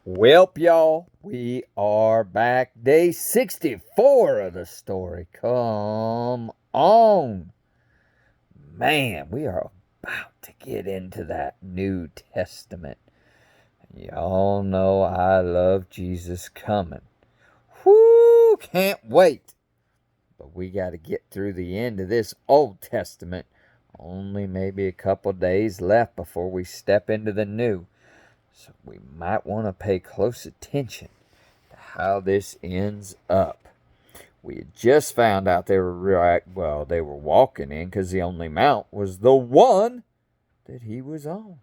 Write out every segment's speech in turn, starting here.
Welp, y'all, we are back. Day 64 of the story. Come on. Man, we are about to get into that New Testament. Y'all know I love Jesus coming. Whoo, can't wait. But we got to get through the end of this Old Testament. Only maybe a couple days left before we step into the New. So we might want to pay close attention to how this ends up. We had just found out they were walking in because the only mount was the one that he was on.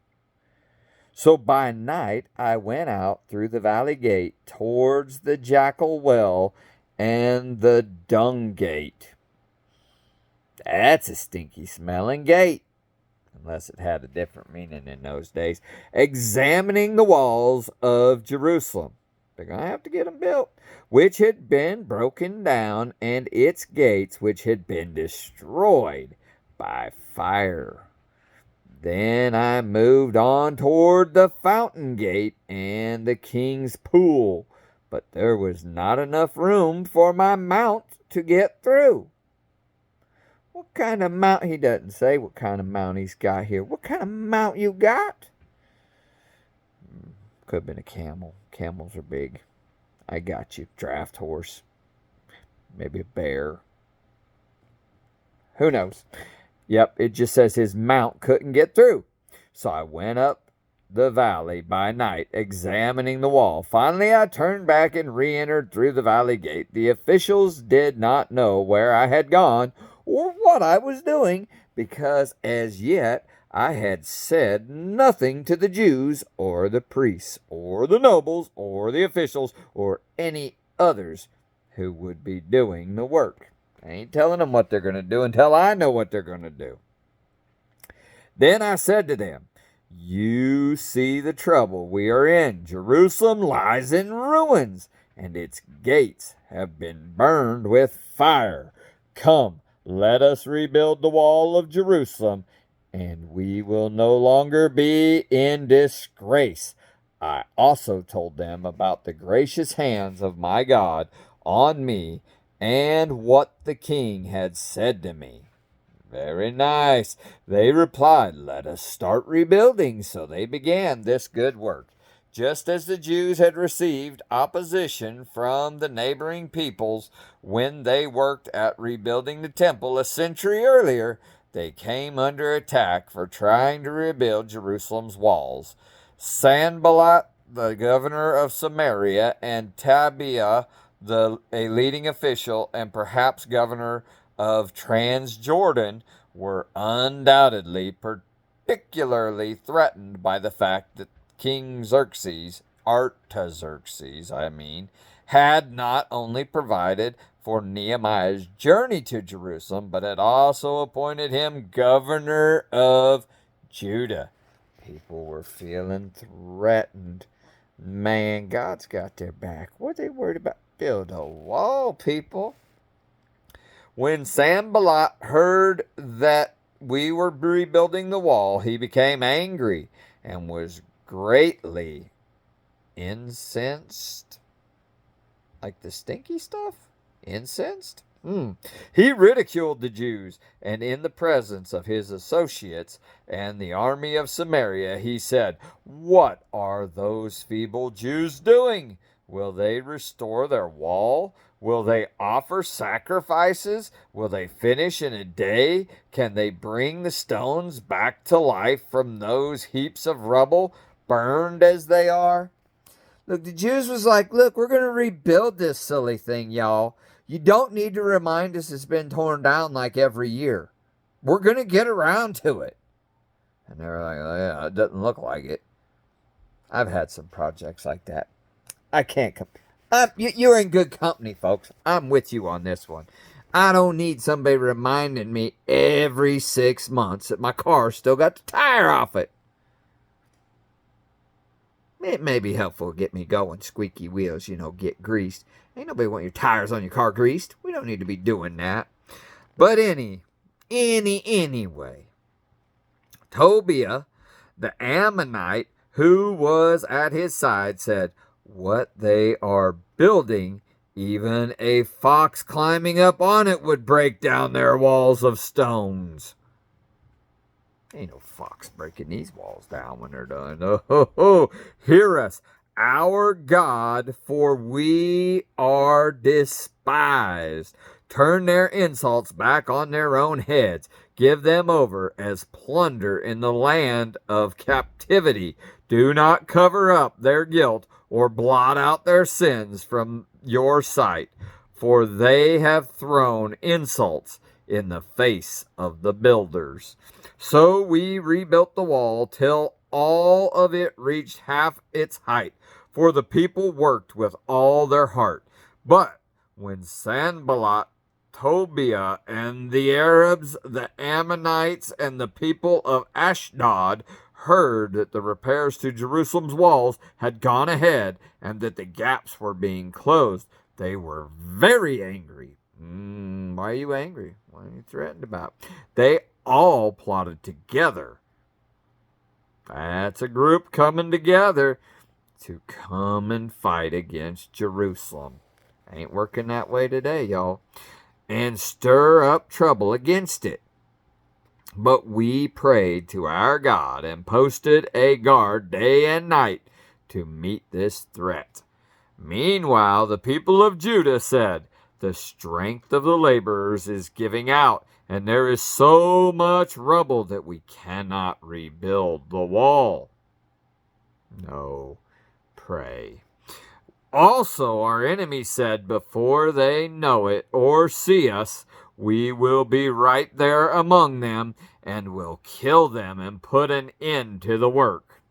So by night I went out through the valley gate towards the jackal well and the dung gate. That's a stinky smelling gate, unless it had a different meaning in those days, examining the walls of Jerusalem. They're going to have to get them built, which had been broken down, and its gates, which had been destroyed by fire. Then I moved on toward the fountain gate and the king's pool, but there was not enough room for my mount to get through. What kind of mount? He doesn't say what kind of mount he's got here. What kind of mount you got? Could have been a camel. Camels are big. I got you. Draft horse. Maybe a bear. Who knows? Yep, it just says his mount couldn't get through. So I went up the valley by night, examining the wall. Finally, I turned back and re-entered through the valley gate. The officials did not know where I had gone or what I was doing, because as yet I had said nothing to the Jews or the priests or the nobles or the officials or any others who would be doing the work. I ain't telling them what they're going to do until I know what they're going to do. Then I said to them, "You see the trouble we are in. Jerusalem lies in ruins, and its gates have been burned with fire. Come, let us rebuild the wall of Jerusalem, and we will no longer be in disgrace." I also told them about the gracious hands of my God on me and what the king had said to me. Very nice. They replied, "Let us start rebuilding." So they began this good work. Just as the Jews had received opposition from the neighboring peoples when they worked at rebuilding the temple a century earlier, they came under attack for trying to rebuild Jerusalem's walls. Sanballat, the governor of Samaria, and Tobiah, a leading official and perhaps governor of Transjordan, were undoubtedly particularly threatened by the fact that King Artaxerxes, had not only provided for Nehemiah's journey to Jerusalem, but had also appointed him governor of Judah. People were feeling threatened. Man, God's got their back. What are they worried about? Build a wall, people. When Sanballat heard that we were rebuilding the wall, he became angry and was greatly incensed. Like the stinky stuff? Incensed? He ridiculed the Jews, and in the presence of his associates and the army of Samaria, he said, "What are those feeble Jews doing? Will they restore their wall? Will they offer sacrifices? Will they finish in a day? Can they bring the stones back to life from those heaps of rubble, burned as they are?" Look, the Jews was like, "Look, we're going to rebuild this silly thing, y'all. You don't need to remind us it's been torn down like every year. We're going to get around to it." And they were like, "Oh, yeah, it doesn't look like it." I've had some projects like that. I can't you're in good company, folks. I'm with you on this one. I don't need somebody reminding me every 6 months that my car's still got the tire off it. It may be helpful to get me going. Squeaky wheels, get greased. Ain't nobody want your tires on your car greased. We don't need to be doing that. But anyway, Tobiah, the Ammonite, who was at his side, said, what they are building, even a fox climbing up on it would break down their walls of stones. Ain't no fox breaking these walls down when they're done. Oh, hear us, our God, for we are despised. Turn their insults back on their own heads. Give them over as plunder in the land of captivity. Do not cover up their guilt or blot out their sins from your sight, for they have thrown insults in the face of the builders. So we rebuilt the wall till all of it reached half its height, for the people worked with all their heart. But when Sanballat, Tobiah, and the Arabs, the Ammonites, and the people of Ashdod heard that the repairs to Jerusalem's walls had gone ahead and that the gaps were being closed, they were very angry. Why are you angry? What are you threatened about? They all plotted together. That's a group coming together to come and fight against Jerusalem. Ain't working that way today, y'all. And stir up trouble against it. But we prayed to our God and posted a guard day and night to meet this threat. Meanwhile, the people of Judah said, the strength of the laborers is giving out, and there is so much rubble that we cannot rebuild the wall. No, pray. Also, our enemies said, before they know it or see us, we will be right there among them and will kill them and put an end to the work.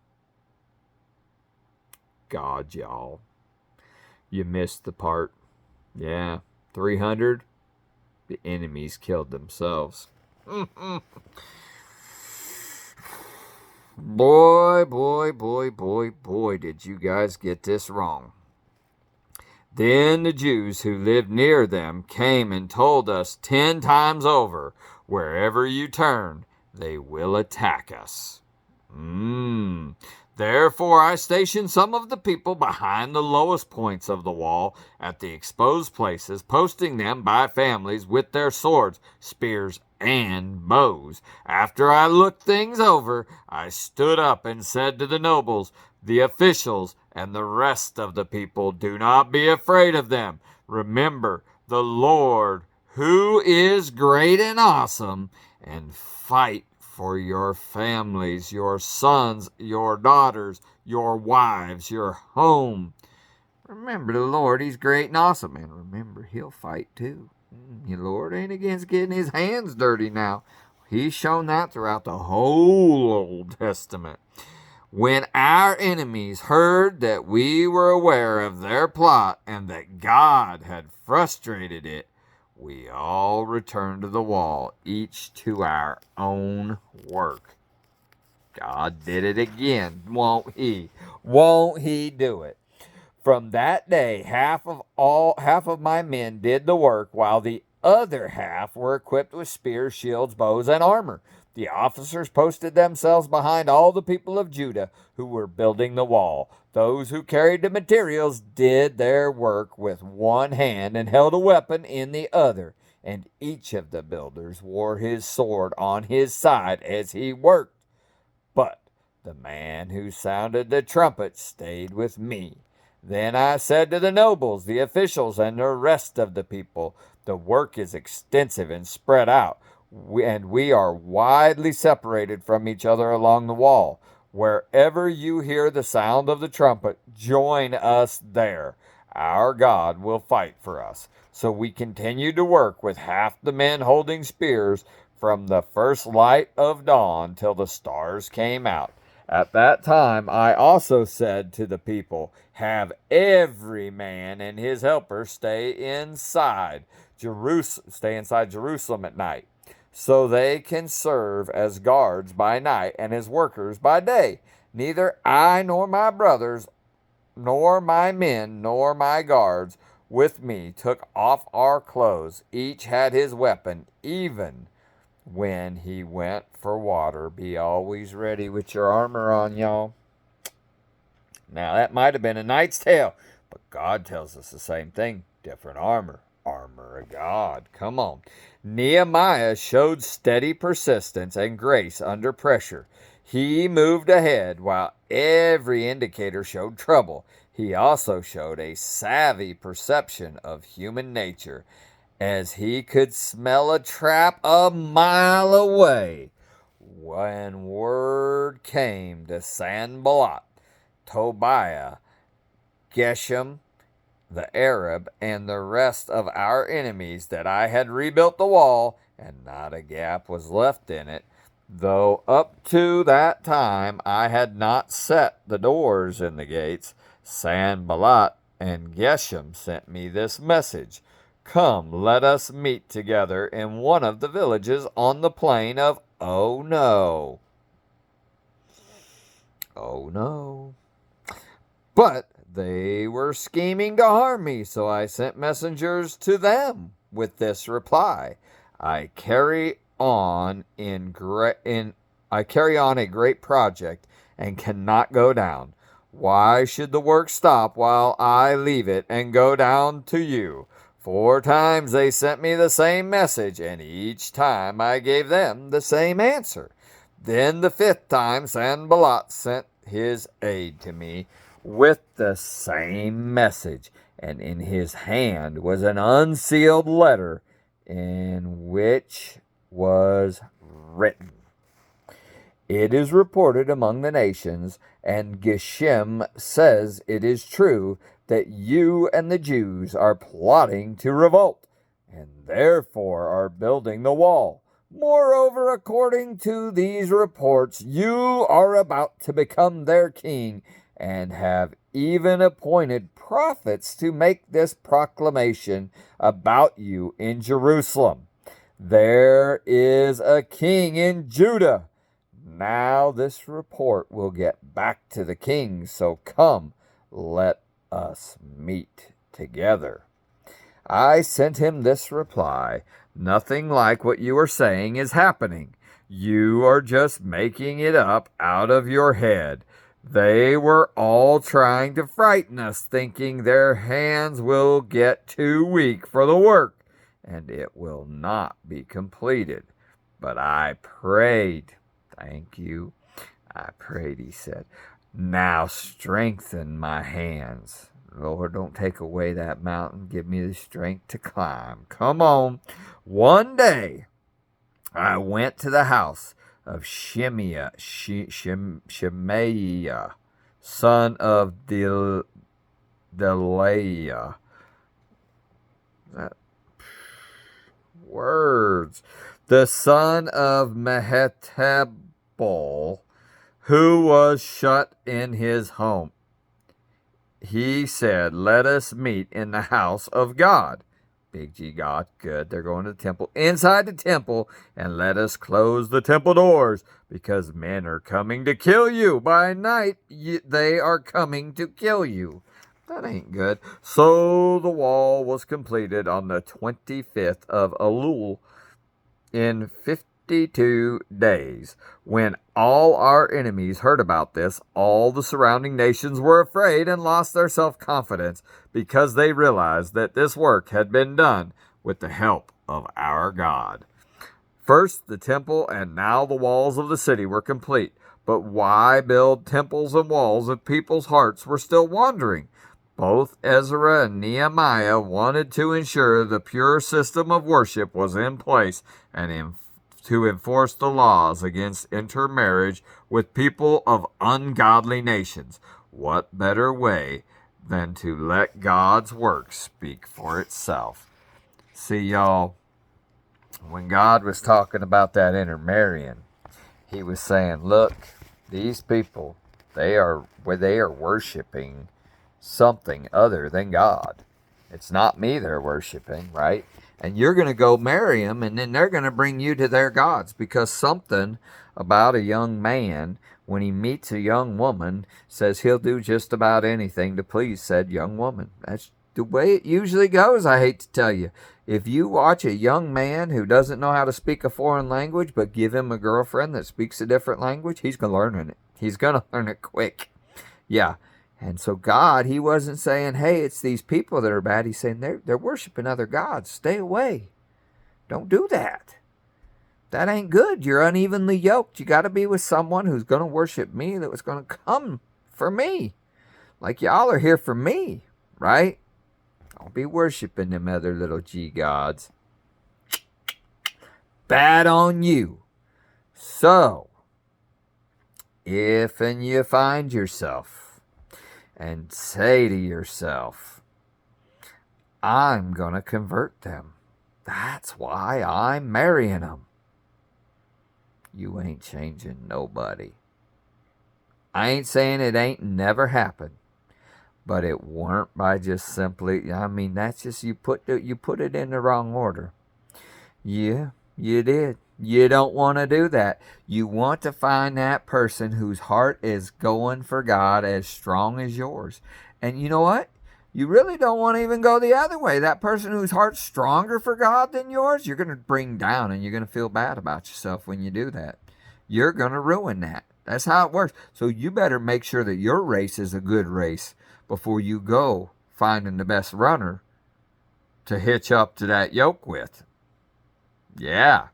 God, y'all. You missed the part. Yeah, 300. The enemies killed themselves. Boy, did you guys get this wrong. Then the Jews who lived near them came and told us 10 times over, wherever you turn, they will attack us. Therefore I stationed some of the people behind the lowest points of the wall at the exposed places, posting them by families with their swords, spears, and bows. After I looked things over, I stood up and said to the nobles, the officials, and the rest of the people, do not be afraid of them. Remember the Lord, who is great and awesome, and fight for your families, your sons, your daughters, your wives, your home. Remember the Lord, he's great and awesome. And remember, he'll fight too. The Lord ain't against getting his hands dirty now. He's shown that throughout the whole Old Testament. When our enemies heard that we were aware of their plot and that God had frustrated it, we all returned to the wall, each to our own work. God did it again, won't he? Won't he do it? From that day, half of my men did the work, while the other half were equipped with spears, shields, bows, and armor. The officers posted themselves behind all the people of Judah who were building the wall. Those who carried the materials did their work with one hand and held a weapon in the other, and each of the builders wore his sword on his side as he worked. But the man who sounded the trumpet stayed with me. Then I said to the nobles, the officials, and the rest of the people, the work is extensive and spread out, and we are widely separated from each other along the wall. Wherever you hear the sound of the trumpet, join us there. Our God will fight for us. So we continued to work with half the men holding spears from the first light of dawn till the stars came out. At that time I also said to the people, have every man and his helper stay inside Jerusalem at night, so they can serve as guards by night and as workers by day. Neither I nor my brothers, nor my men, nor my guards with me took off our clothes. Each had his weapon, even when he went for water. Be always ready with your armor on, y'all. Now, that might have been a knight's tale, but God tells us the same thing. Different armor. Armor of God. Come on. Nehemiah showed steady persistence and grace under pressure. He moved ahead while every indicator showed trouble. He also showed a savvy perception of human nature, as he could smell a trap a mile away. When word came to Sanballat, Tobiah, Geshem, the Arab, and the rest of our enemies that I had rebuilt the wall, and not a gap was left in it, though up to that time I had not set the doors in the gates, Sanballat and Geshem sent me this message. Come, let us meet together in one of the villages on the plain of Oh no. Oh no. But they were scheming to harm me, so I sent messengers to them with this reply. I carry on a great project and cannot go down. Why should the work stop while I leave it and go down to you? 4 times they sent me the same message, and each time I gave them the same answer. Then the 5th time Sanballat sent his aide to me with the same message, and in his hand was an unsealed letter in which was written, "It is reported among the nations, and Geshem says it is true, that you and the Jews are plotting to revolt, and therefore are building the wall. Moreover, according to these reports, you are about to become their king, and have even appointed prophets to make this proclamation about you in Jerusalem. There is a king in Judah. Now this report will get back to the king, so come, let us meet together." I sent him this reply: "Nothing like what you are saying is happening. You are just making it up out of your head. They were all trying to frighten us, thinking their hands will get too weak for the work, and it will not be completed. But I prayed." Thank you. I prayed, he said. "Now strengthen my hands. Lord, don't take away that mountain. Give me the strength to climb." Come on. One day, I went to the house of Shemaiah, son of Delaiah. Words. The son of Mehetabel, who was shut in his home. He said, "Let us meet in the house of God." Big G God, good. They're going to the temple. "Inside the temple, and let us close the temple doors, because men are coming to kill you. By night, they are coming to kill you." That ain't good. So the wall was completed on the 25th of Elul in 52 days. When all our enemies heard about this, all the surrounding nations were afraid and lost their self-confidence, because they realized that this work had been done with the help of our God. First the temple, and now the walls of the city were complete. But why build temples and walls if people's hearts were still wandering? Both Ezra and Nehemiah wanted to ensure the pure system of worship was in place and to enforce the laws against intermarriage with people of ungodly nations. What better way than to let God's work speak for itself? See, y'all, when God was talking about that intermarrying, he was saying, look, these people, they are worshiping something other than God. It's not me they're worshiping, right? And you're going to go marry them, and then they're going to bring you to their gods, because something about a young man, when he meets a young woman, says he'll do just about anything to please said young woman. That's the way it usually goes, I hate to tell you. If you watch a young man who doesn't know how to speak a foreign language, but give him a girlfriend that speaks a different language, he's going to learn it. He's going to learn it quick. Yeah. And so God, he wasn't saying, hey, it's these people that are bad. He's saying they're worshiping other gods. Stay away. Don't do that. That ain't good. You're unevenly yoked. You got to be with someone who's going to worship me, that was going to come for me. Like y'all are here for me, right? Don't be worshiping them other little G gods. Bad on you. So, if and you find yourself and say to yourself, I'm going to convert them. That's why I'm marrying them. You ain't changing nobody. I ain't saying it ain't never happened, but it weren't by just simply, that's just you put it in the wrong order. Yeah, you did. You don't want to do that. You want to find that person whose heart is going for God as strong as yours. And you know what? You really don't want to even go the other way. That person whose heart's stronger for God than yours, you're going to bring down, and you're going to feel bad about yourself when you do that. You're going to ruin that. That's how it works. So you better make sure that your race is a good race before you go finding the best runner to hitch up to that yoke with. Yeah.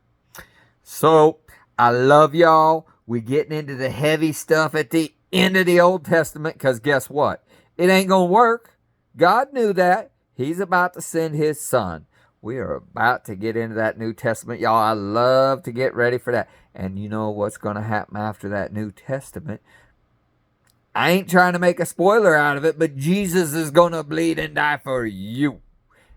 So I love y'all. We're getting into the heavy stuff at the end of the Old Testament, because guess what? It ain't going to work. God knew that. He's about to send his son. We are about to get into that New Testament. Y'all, I love to get ready for that. And you know what's going to happen after that New Testament? I ain't trying to make a spoiler out of it, but Jesus is going to bleed and die for you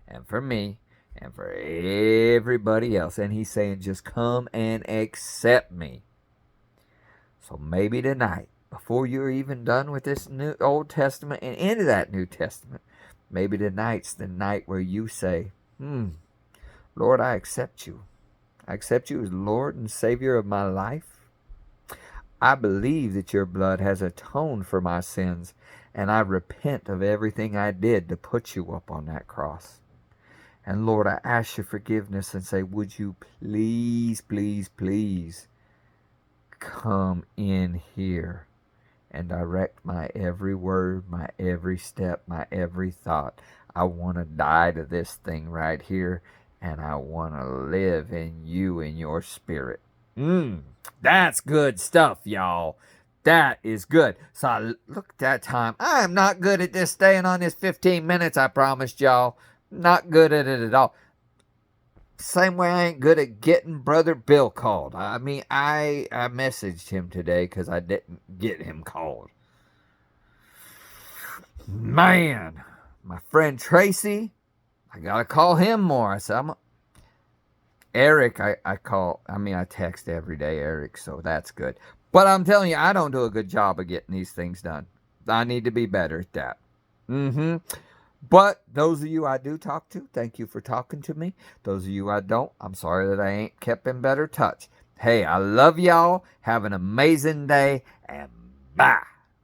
and for me and for everybody else. And he's saying, just come and accept me. So maybe tonight, before you're even done with this new Old Testament and into that New Testament, maybe tonight's the night where you say, Lord, I accept you. I accept you as Lord and Savior of my life. I believe that your blood has atoned for my sins, and I repent of everything I did to put you up on that cross. And Lord, I ask your forgiveness and say, would you please, please, please come in here and direct my every word, my every step, my every thought. I want to die to this thing right here, and I want to live in you, in your spirit. That's good stuff, y'all. That is good. So I look at that time. I am not good at this, staying on this 15 minutes, I promised y'all. Not good at it at all. Same way I ain't good at getting Brother Bill called. I messaged him today because I didn't get him called. Man, my friend Tracy, I got to call him more. I said, Eric, I text every day, Eric, so that's good. But I'm telling you, I don't do a good job of getting these things done. I need to be better at that. But those of you I do talk to, thank you for talking to me. Those of you I don't, I'm sorry that I ain't kept in better touch. Hey, I love y'all. Have an amazing day, and bye.